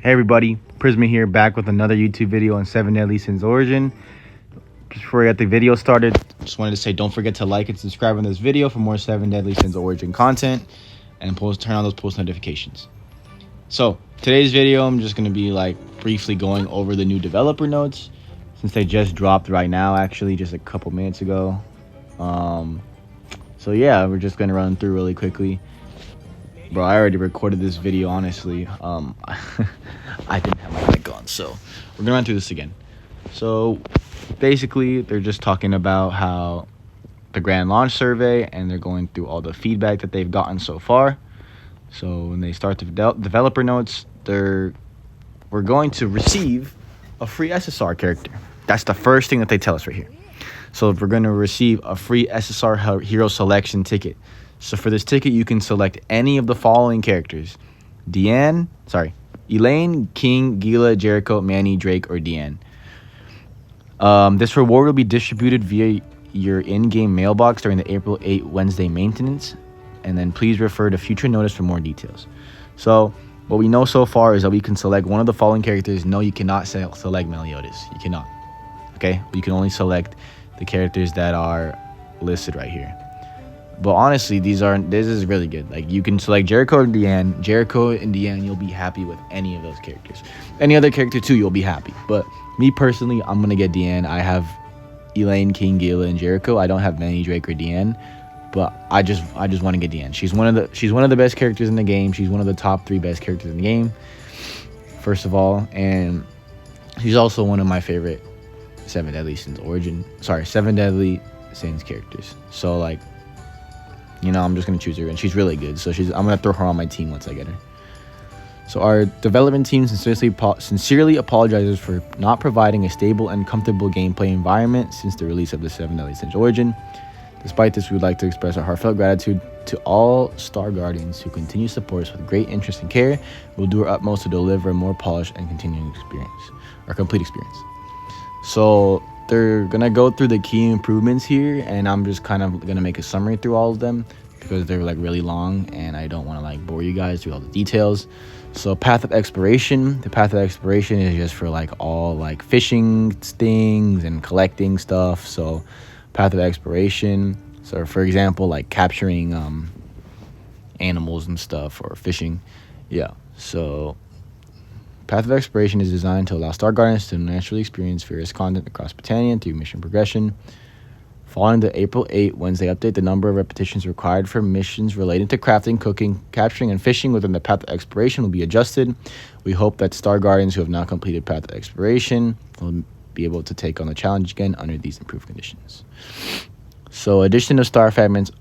Hey everybody, Prisma here, back with another YouTube video on 7 Deadly Sins Origin. Before we get the video started, just wanted to say don't forget to like and subscribe on this video for more 7 Deadly Sins Origin content, and turn on those post notifications. So today's video, I'm just going to be briefly going over the new developer notes, since they just dropped right now, actually just a couple minutes ago. So yeah, we're just going to run through really quickly. Bro, I already recorded this video, honestly. I didn't have my mic on, so we're gonna run through this again. So basically, they're just talking about how the grand launch survey, and they're going through all the feedback that they've gotten so far. So when they start the developer notes, we're going to receive a free SSR character. That's the first thing that they tell us right here. So we're going to receive a free SSR hero selection ticket. So for this ticket, you can select any of the following characters: Elaine, King, Gila, Jericho, Manny, Drake, or Deanne. This reward will be distributed via your in-game mailbox during the April 8 Wednesday maintenance, and then please refer to future notice for more details. So what we know so far is that we can select one of the following characters. No, you cannot select Meliodas. You cannot. Okay? You can only select the characters that are listed right here. But honestly, this is really good. You can select Jericho and Deanne, you'll be happy with any of those characters. Any other character too, you'll be happy. But me personally, I'm gonna get Deanne. I have Elaine, King, Gila, and Jericho. I don't have Manny, Drake, or Deanne, but I just want to get Deanne. She's one of the best characters in the game. She's one of the top 3 best characters in the game, first of all, and she's also one of my favorite 7 Deadly Sins characters. So I'm just going to choose her, and she's really good. So I'm going to throw her on my team once I get her. So our development team sincerely apologizes for not providing a stable and comfortable gameplay environment since the release of the 7 Deadly Sins Origin. Despite this, we would like to express our heartfelt gratitude to all Star Guardians who continue to support us with great interest and care. We'll do our utmost to deliver a more polished and continuing complete experience. So they're going to go through the key improvements here, and I'm just kind of going to make a summary through all of them because they're really long, and I don't want to bore you guys through all the details. So Path of Exploration. The Path of Exploration is just for all fishing things and collecting stuff. So Path of Exploration. So for example, capturing animals and stuff, or fishing. Yeah. So Path of Exploration is designed to allow Star Guardians to naturally experience various content across Britannia through mission progression. Following the April 8 Wednesday update, the number of repetitions required for missions related to crafting, cooking, capturing, and fishing within the Path of Exploration will be adjusted. We hope that Star Guardians who have not completed Path of Exploration will be able to take on the challenge again under these improved conditions. So addition of Star Fragments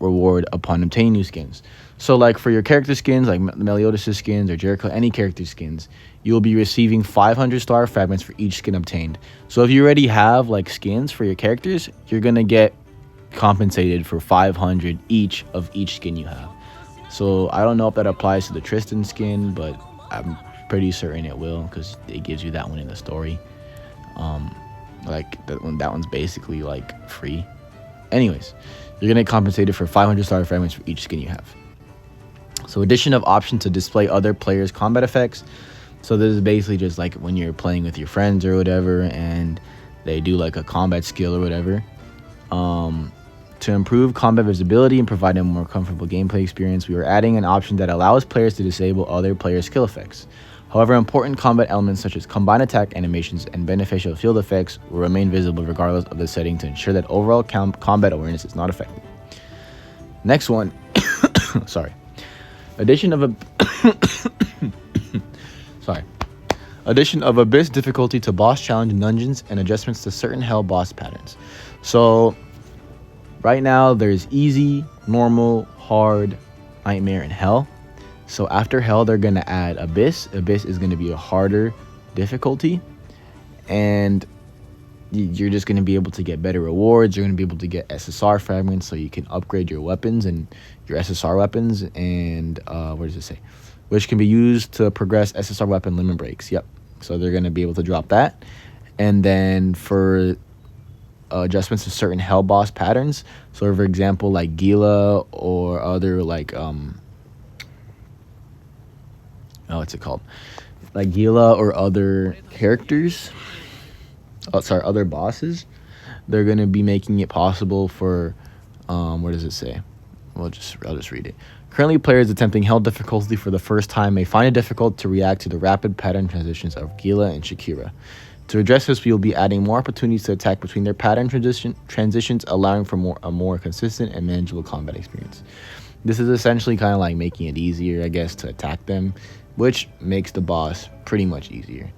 reward upon obtaining new skins. So for your character skins, Meliodas' skins or Jericho, any character skins, you'll be receiving 500 star fragments for each skin obtained. So if you already have skins for your characters, you're gonna get compensated for 500 each of each skin you have. So I don't know if that applies to the Tristan skin, but I'm pretty certain it will, because it gives you that one in the story. That one's basically free. Anyways, you're gonna get compensated for 500 star fragments for each skin you have. So addition of option to display other players' combat effects. So this is basically just when you're playing with your friends or whatever, and they do a combat skill or whatever. To improve combat visibility and provide a more comfortable gameplay experience, we are adding an option that allows players to disable other players' skill effects. However, important combat elements such as combined attack animations and beneficial field effects will remain visible regardless of the setting to ensure that overall combat awareness is not affected. Next one. Sorry. Addition of Abyss difficulty to boss challenge and dungeons, and adjustments to certain hell boss patterns. So right now there's easy, normal, hard, nightmare, and hell. So after hell, they're going to add Abyss. Abyss is going to be a harder difficulty, and you're just going to be able to get better rewards. You're going to be able to get SSR fragments so you can upgrade your weapons and your SSR weapons, and what does it say? Which can be used to progress SSR weapon limit breaks. Yep. So they're going to be able to drop that. And then for adjustments to certain hell boss patterns, so for example, Gila or other what's it called? Like Gila or other characters. Oh, sorry, other bosses. They're gonna be making it possible for, what does it say? I'll just read it. Currently, players attempting hell difficulty for the first time may find it difficult to react to the rapid pattern transitions of Gila and Shakira. To address this, we will be adding more opportunities to attack between their pattern transitions, allowing for a more consistent and manageable combat experience. This is essentially kind of like making it easier, I guess, to attack them, which makes the boss pretty much easier.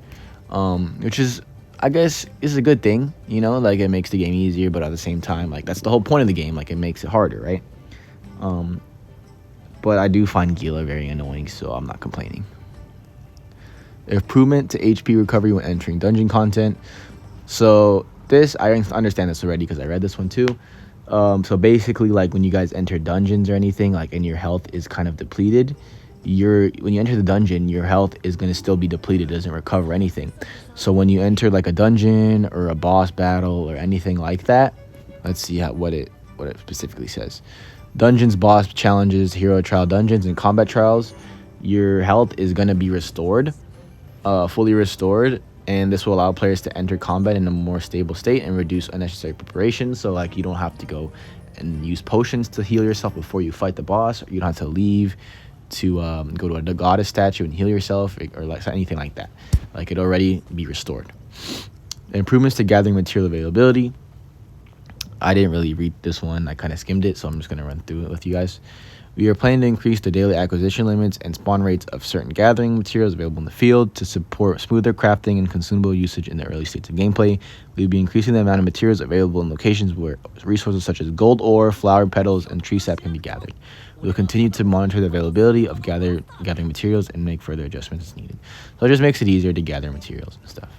Which is, I guess, is a good thing, you know, like it makes the game easier, but at the same time, like that's the whole point of the game, like it makes it harder, right? But I do find Gila very annoying, so I'm not complaining. Improvement to HP recovery when entering dungeon content. So this, I understand this already because I read this one too. So basically, like when you guys enter dungeons or anything, like and your health is kind of depleted, when you enter the dungeon, your health is going to still be depleted. It doesn't recover anything. So when you enter like a dungeon or a boss battle or anything like that, let's see what it specifically says. Dungeons, boss challenges, hero trial dungeons, and combat trials, your health is going to be restored, fully restored, and this will allow players to enter combat in a more stable state and reduce unnecessary preparation. So like you don't have to go and use potions to heal yourself before you fight the boss, or you don't have to leave to go to a goddess statue and heal yourself, or like anything like that. Like it already be restored. Improvements to gathering material availability. I didn't really read this one. I kind of skimmed it, so I'm just going to run through it with you guys. We are planning to increase the daily acquisition limits and spawn rates of certain gathering materials available in the field to support smoother crafting and consumable usage in the early stages of gameplay. We will be increasing the amount of materials available in locations where resources such as gold ore, flower petals, and tree sap can be gathered. We will continue to monitor the availability of gathering materials and make further adjustments as needed. So it just makes it easier to gather materials and stuff.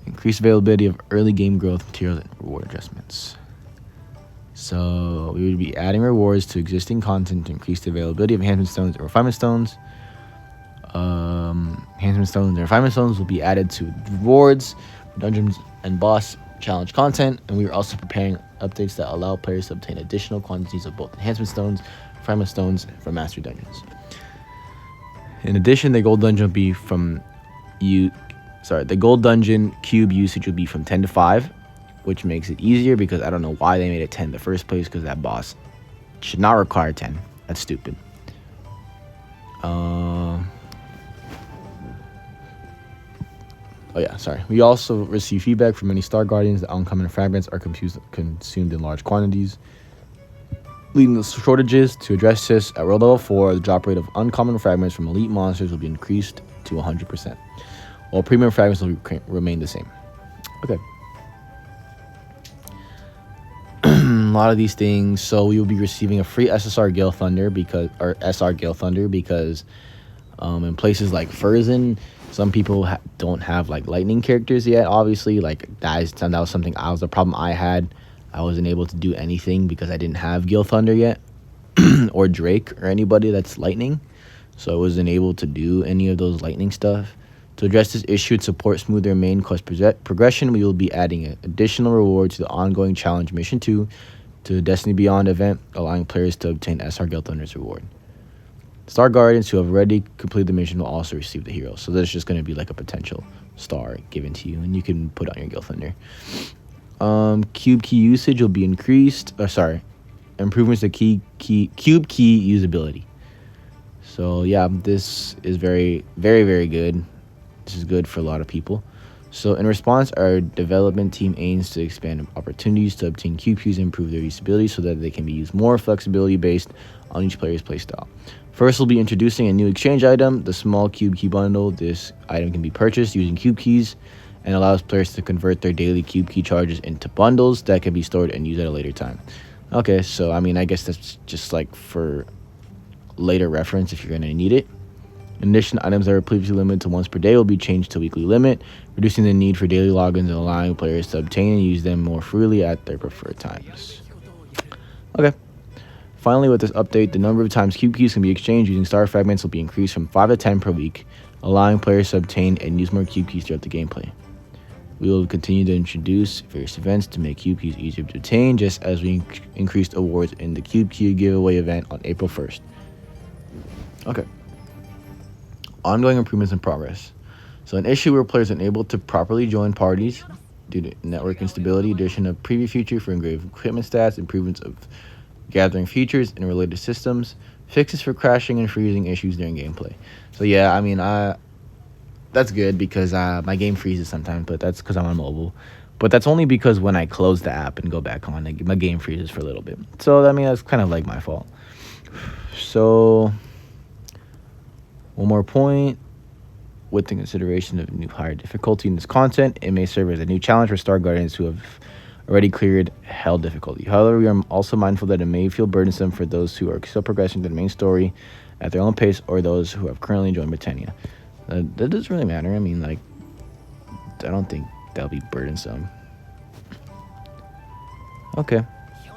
Increased availability of early game growth materials and reward adjustments. So we would be adding rewards to existing content to increase the availability of enhancement stones and refinement stones. Enhancement stones and refinement stones will be added to rewards, dungeons, and boss challenge content. And we are also preparing updates that allow players to obtain additional quantities of both enhancement stones, refinement stones from mastery dungeons. In addition, the gold dungeon will be the gold dungeon cube usage will be from 10 to 5, which makes it easier because I don't know why they made it 10 in the first place, because that boss should not require 10. That's stupid. We also receive feedback from many Star Guardians that uncommon fragments are consumed in large quantities, leading to shortages. To address this, at world level 4, the drop rate of uncommon fragments from elite monsters will be increased to 100%, while premium fragments will remain the same. Okay. A lot of these things. So we will be receiving a free SSR Gale Thunder SR Gale Thunder because in places like Furzin, some people don't have like lightning characters yet. Obviously, like that was something the problem I had. I wasn't able to do anything because I didn't have Gale Thunder yet, or Drake or anybody that's lightning. So I wasn't able to do any of those lightning stuff. To address this issue and support smoother main quest progression, we will be adding an additional reward to the ongoing challenge Mission 2 to the Destiny Beyond event, allowing players to obtain SR Gale Thunder's reward. Star Guardians who have already completed the mission will also receive the hero. So there's just going to be like a potential star given to you, and you can put on your Gale Thunder. Cube key usage will be increased. Improvements to cube key usability. So yeah, this is very, very, very good. This is good for a lot of people. So in response, our development team aims to expand opportunities to obtain cube keys and improve their usability so that they can be used more flexibility based on each player's playstyle. First, we'll be introducing a new exchange item, the small cube key bundle. This item can be purchased using cube keys and allows players to convert their daily cube key charges into bundles that can be stored and used at a later time. Okay, so I mean, I guess that's just like for later reference if you're going to need it. In addition, items that were previously limited to once per day will be changed to weekly limit, reducing the need for daily logins and allowing players to obtain and use them more freely at their preferred times. Okay. Finally, with this update, the number of times cube keys can be exchanged using star fragments will be increased from 5 to 10 per week, allowing players to obtain and use more cube keys throughout the gameplay. We will continue to introduce various events to make cube keys easier to obtain, just as we increased awards in the cube key giveaway event on April 1st. Okay. Ongoing improvements in progress. So an issue where players are unable to properly join parties due to network instability, addition of preview feature for engraved equipment stats, improvements of gathering features and related systems, fixes for crashing and freezing issues during gameplay. So yeah, I mean, that's good because my game freezes sometimes, but that's because I'm on mobile. But that's only because when I close the app and go back on, my game freezes for a little bit. So I mean, that's kind of like my fault. So one more point. With the consideration of new higher difficulty in this content, it may serve as a new challenge for Star Guardians who have already cleared Hell difficulty. However, we are also mindful that it may feel burdensome for those who are still progressing to the main story at their own pace or those who have currently joined Britannia. That doesn't really matter. I mean, like, I don't think that'll be burdensome. Okay.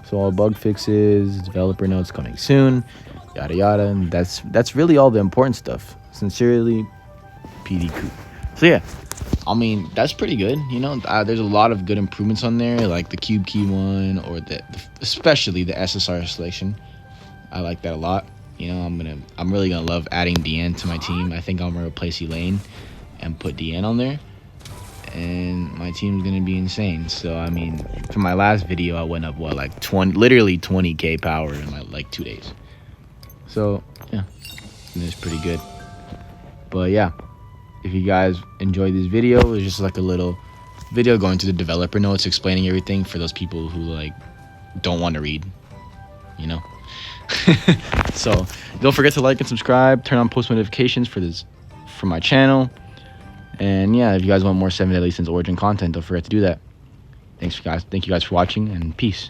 So all bug fixes, developer notes coming soon, yada yada, and that's really all the important stuff. Sincerely, PD Coop. So yeah, I mean, that's pretty good. You know, there's a lot of good improvements on there, like the cube key one, or especially the SSR selection. I like that a lot. You know, I'm really gonna love adding Deanne to my team. I think I'm gonna replace Elaine and put Deanne on there, and my team's gonna be insane. So I mean, for my last video, I went up like 20k power in like 2 days. So yeah, it's pretty good. But yeah. If you guys enjoyed this video, it's just like a little video going through the developer notes, explaining everything for those people who like don't want to read, you know. So don't forget to like and subscribe, turn on post notifications for my channel, and yeah, if you guys want more 7 Deadly Sins Origin content, don't forget to do that. Thank you guys for watching, and peace.